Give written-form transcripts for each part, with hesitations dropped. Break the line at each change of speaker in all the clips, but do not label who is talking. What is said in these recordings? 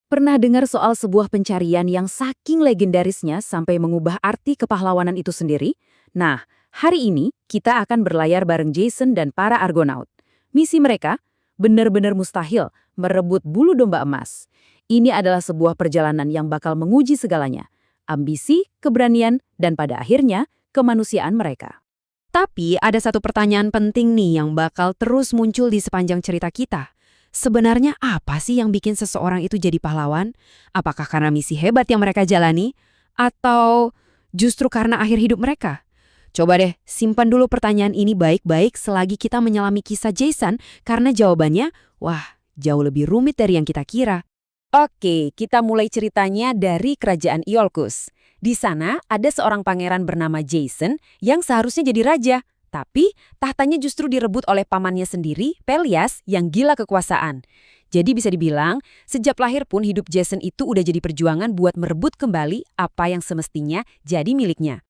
Pernah dengar soal sebuah pencarian yang saking legendarisnya sampai mengubah arti kepahlawanan itu sendiri? Nah, hari ini kita akan berlayar bareng Jason dan para Argonaut. Misi mereka benar-benar mustahil merebut bulu domba emas. Ini adalah sebuah perjalanan yang bakal menguji segalanya. Ambisi, keberanian, dan pada akhirnya kemanusiaan mereka.
Tapi ada satu pertanyaan penting nih yang bakal terus muncul di sepanjang cerita kita. Sebenarnya apa sih yang bikin seseorang itu jadi pahlawan? Apakah karena misi hebat yang mereka jalani? Atau justru karena akhir hidup mereka? Coba deh, simpan dulu pertanyaan ini baik-baik selagi kita menyelami kisah Jason, karena jawabannya, wah, jauh lebih rumit dari yang kita kira.
Oke, kita mulai ceritanya dari kerajaan Iolcus. Di sana ada seorang pangeran bernama Jason yang seharusnya jadi raja. Tapi tahtanya justru direbut oleh pamannya sendiri, Pelias, yang gila kekuasaan. Jadi bisa dibilang, sejak lahir pun hidup Jason itu udah jadi perjuangan buat merebut kembali apa yang semestinya jadi miliknya.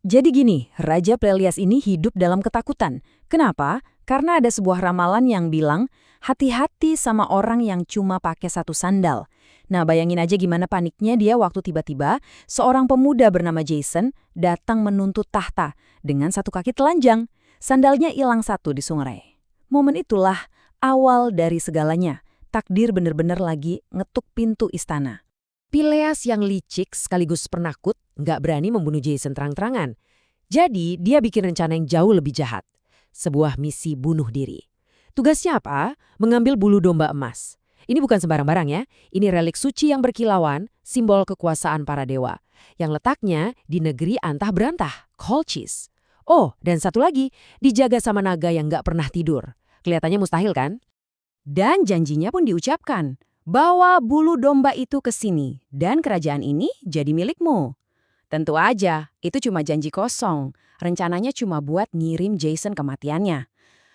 Jadi gini, Raja Pelias ini hidup dalam ketakutan. Kenapa? Karena ada sebuah ramalan yang bilang, hati-hati sama orang yang cuma pakai satu sandal. Nah, bayangin aja gimana paniknya dia waktu tiba-tiba seorang pemuda bernama Jason datang menuntut tahta dengan satu kaki telanjang. Sandalnya hilang satu di sungai. Momen itulah awal dari segalanya. Takdir bener-bener lagi ngetuk pintu istana.
Pelias yang licik sekaligus penakut nggak berani membunuh Jason terang-terangan. Jadi dia bikin rencana yang jauh lebih jahat. Sebuah misi bunuh diri. Tugasnya apa? Mengambil bulu domba emas. Ini bukan sembarang barang ya. Ini relik suci yang berkilauan, simbol kekuasaan para dewa. Yang letaknya di negeri antah berantah, Colchis. Oh, dan satu lagi, dijaga sama naga yang nggak pernah tidur. Kelihatannya mustahil kan?
Dan janjinya pun diucapkan, bawa bulu domba itu ke sini dan kerajaan ini jadi milikmu. Tentu aja, itu cuma janji kosong. Rencananya cuma buat ngirim Jason kematiannya.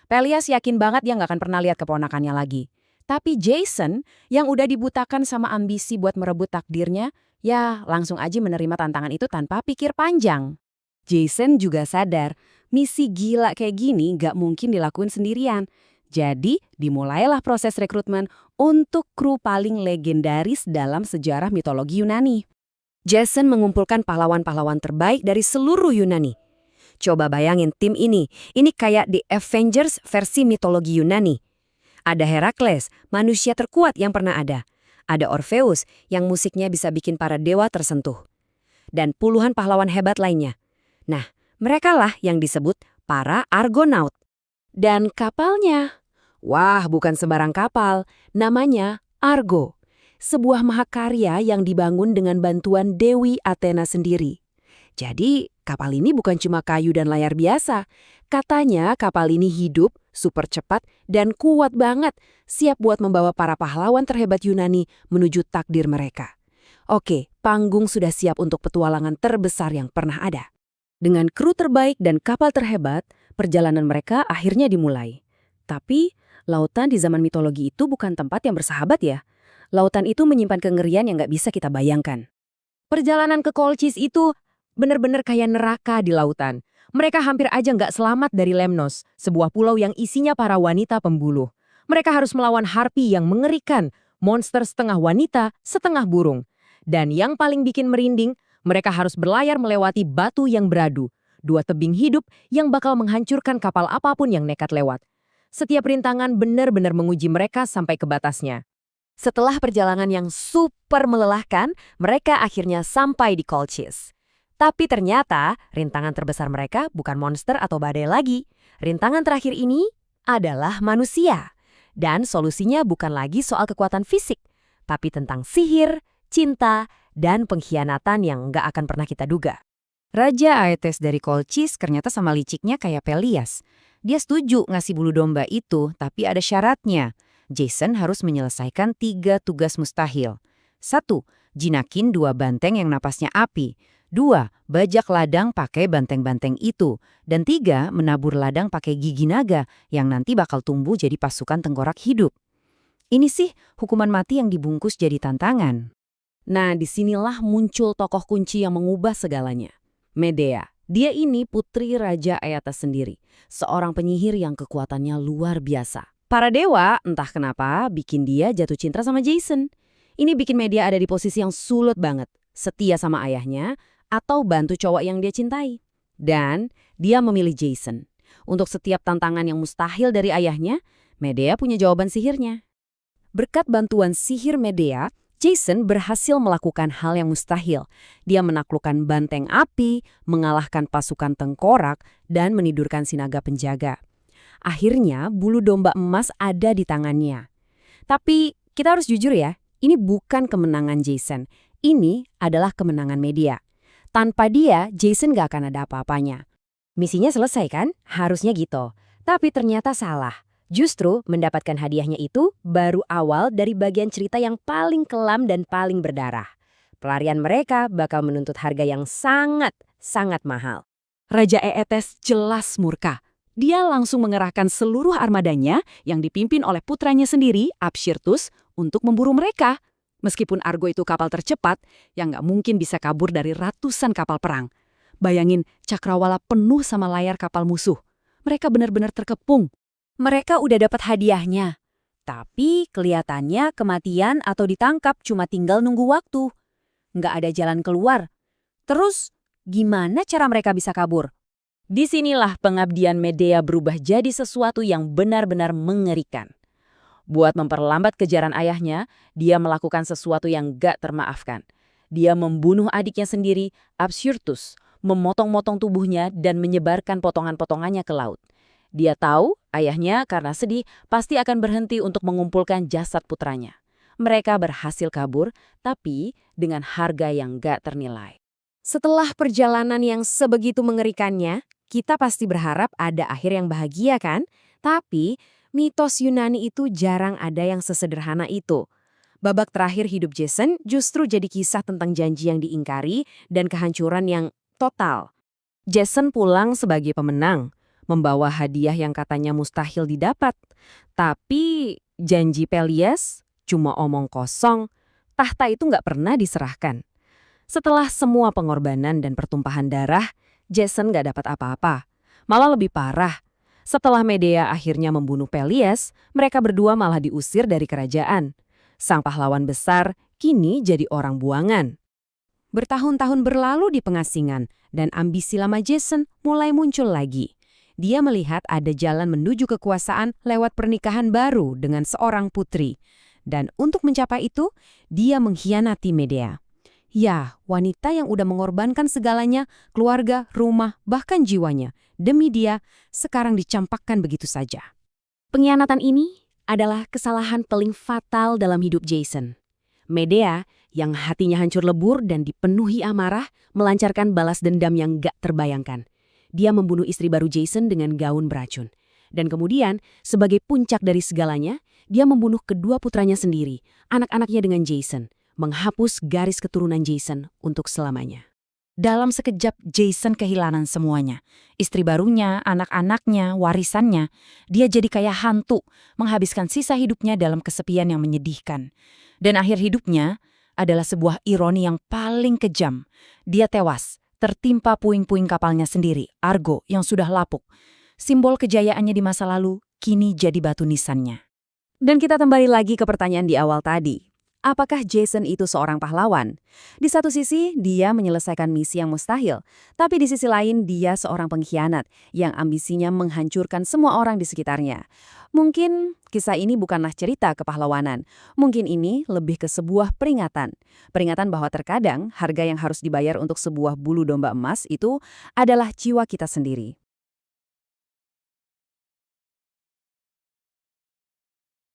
Pelias yakin banget dia nggak akan pernah lihat keponakannya lagi. Tapi Jason, yang udah dibutakan sama ambisi buat merebut takdirnya, ya langsung aja menerima tantangan itu tanpa pikir panjang. Jason juga sadar, misi gila kayak gini nggak mungkin dilakuin sendirian. Jadi, dimulailah proses rekrutmen untuk kru paling legendaris dalam sejarah mitologi Yunani. Jason mengumpulkan pahlawan-pahlawan terbaik dari seluruh Yunani. Coba bayangin tim ini kayak The Avengers versi mitologi Yunani. Ada Herakles, manusia terkuat yang pernah ada. Ada Orpheus, yang musiknya bisa bikin para dewa tersentuh. Dan puluhan pahlawan hebat lainnya. Nah, merekalah yang disebut para Argonaut. Dan kapalnya, wah bukan sembarang kapal, namanya Argo. Sebuah mahakarya yang dibangun dengan bantuan Dewi Athena sendiri. Jadi, kapal ini bukan cuma kayu dan layar biasa. Katanya kapal ini hidup, super cepat, dan kuat banget, siap buat membawa para pahlawan terhebat Yunani menuju takdir mereka. Oke, panggung sudah siap untuk petualangan terbesar yang pernah ada. Dengan kru terbaik dan kapal terhebat, perjalanan mereka akhirnya dimulai. Tapi, lautan di zaman mitologi itu bukan tempat yang bersahabat ya. Lautan itu menyimpan kengerian yang nggak bisa kita bayangkan. Perjalanan ke Colchis itu benar-benar kayak neraka di lautan. Mereka hampir aja nggak selamat dari Lemnos, sebuah pulau yang isinya para wanita pembuluh. Mereka harus melawan harpi yang mengerikan, monster setengah wanita, setengah burung. Dan yang paling bikin merinding, mereka harus berlayar melewati batu yang beradu, dua tebing hidup yang bakal menghancurkan kapal apapun yang nekat lewat. Setiap rintangan benar-benar menguji mereka sampai ke batasnya. Setelah perjalanan yang super melelahkan, mereka akhirnya sampai di Colchis. Tapi ternyata rintangan terbesar mereka bukan monster atau badai lagi. Rintangan terakhir ini adalah manusia. Dan solusinya bukan lagi soal kekuatan fisik, tapi tentang sihir, cinta, dan pengkhianatan yang nggak akan pernah kita duga. Raja Aetes dari Colchis ternyata sama liciknya kayak Pelias. Dia setuju ngasih bulu domba itu, tapi ada syaratnya. Jason harus menyelesaikan 3 tugas mustahil. 1. Jinakin 2 banteng yang napasnya api. 2. Bajak ladang pakai banteng-banteng itu. Dan 3. Menabur ladang pakai gigi naga yang nanti bakal tumbuh jadi pasukan tengkorak hidup. Ini sih hukuman mati yang dibungkus jadi tantangan. Nah, disinilah muncul tokoh kunci yang mengubah segalanya. Medea. Dia ini putri Raja Aetes sendiri. Seorang penyihir yang kekuatannya luar biasa. Para dewa, entah kenapa, bikin dia jatuh cinta sama Jason. Ini bikin media ada di posisi yang sulit banget, setia sama ayahnya atau bantu cowok yang dia cintai. Dan dia memilih Jason. Untuk setiap tantangan yang mustahil dari ayahnya, Medea punya jawaban sihirnya. Berkat bantuan sihir Medea, Jason berhasil melakukan hal yang mustahil. Dia menaklukkan banteng api, mengalahkan pasukan tengkorak, dan menidurkan si naga penjaga. Akhirnya, bulu domba emas ada di tangannya. Tapi kita harus jujur ya, ini bukan kemenangan Jason. Ini adalah kemenangan Medea. Tanpa dia, Jason gak akan ada apa-apanya. Misinya selesai kan? Harusnya gitu. Tapi ternyata salah. Justru mendapatkan hadiahnya itu baru awal dari bagian cerita yang paling kelam dan paling berdarah. Pelarian mereka bakal menuntut harga yang sangat mahal.
Raja Eetes jelas murka. Dia langsung mengerahkan seluruh armadanya yang dipimpin oleh putranya sendiri, Apsyrtus, untuk memburu mereka. Meskipun Argo itu kapal tercepat, yang nggak mungkin bisa kabur dari ratusan kapal perang. Bayangin, cakrawala penuh sama layar kapal musuh. Mereka benar-benar terkepung.
Mereka udah dapat hadiahnya. Tapi kelihatannya kematian atau ditangkap cuma tinggal nunggu waktu. Nggak ada jalan keluar. Terus, gimana cara mereka bisa kabur? Disinilah pengabdian Medea berubah jadi sesuatu yang benar-benar mengerikan. Buat memperlambat kejaran ayahnya, dia melakukan sesuatu yang gak termaafkan. Dia membunuh adiknya sendiri, Apsyrtus, memotong-motong tubuhnya dan menyebarkan potongan-potongannya ke laut. Dia tahu ayahnya karena sedih pasti akan berhenti untuk mengumpulkan jasad putranya. Mereka berhasil kabur, tapi dengan harga yang gak ternilai. Setelah perjalanan yang sebegitu mengerikannya, kita pasti berharap ada akhir yang bahagia kan? Tapi mitos Yunani itu jarang ada yang sesederhana itu. Babak terakhir hidup Jason justru jadi kisah tentang janji yang diingkari dan kehancuran yang total. Jason pulang sebagai pemenang, membawa hadiah yang katanya mustahil didapat. Tapi janji Pelias cuma omong kosong, tahta itu nggak pernah diserahkan. Setelah semua pengorbanan dan pertumpahan darah, Jason nggak dapat apa-apa. Malah lebih parah. Setelah Medea akhirnya membunuh Pelias, mereka berdua malah diusir dari kerajaan. Sang pahlawan besar kini jadi orang buangan. Bertahun-tahun berlalu di pengasingan, dan ambisi lama Jason mulai muncul lagi. Dia melihat ada jalan menuju kekuasaan lewat pernikahan baru dengan seorang putri. Dan untuk mencapai itu, dia mengkhianati Medea. Ya, wanita yang udah mengorbankan segalanya, keluarga, rumah, bahkan jiwanya. Demi dia, sekarang dicampakkan begitu saja. Pengkhianatan ini adalah kesalahan paling fatal dalam hidup Jason. Medea, yang hatinya hancur lebur dan dipenuhi amarah, melancarkan balas dendam yang gak terbayangkan. Dia membunuh istri baru Jason dengan gaun beracun. Dan kemudian, sebagai puncak dari segalanya, dia membunuh kedua putranya sendiri, anak-anaknya dengan Jason. Menghapus garis keturunan Jason untuk selamanya. Dalam sekejap, Jason kehilangan semuanya. Istri barunya, anak-anaknya, warisannya. Dia jadi kayak hantu, menghabiskan sisa hidupnya dalam kesepian yang menyedihkan. Dan akhir hidupnya adalah sebuah ironi yang paling kejam. Dia tewas, tertimpa puing-puing kapalnya sendiri, Argo yang sudah lapuk. Simbol kejayaannya di masa lalu, kini jadi batu nisannya. Dan kita kembali lagi ke pertanyaan di awal tadi. Apakah Jason itu seorang pahlawan? Di satu sisi, dia menyelesaikan misi yang mustahil. Tapi di sisi lain, dia seorang pengkhianat yang ambisinya menghancurkan semua orang di sekitarnya. Mungkin kisah ini bukanlah cerita kepahlawanan. Mungkin ini lebih ke sebuah peringatan. Peringatan bahwa terkadang harga yang harus dibayar untuk sebuah bulu domba emas itu adalah jiwa kita sendiri.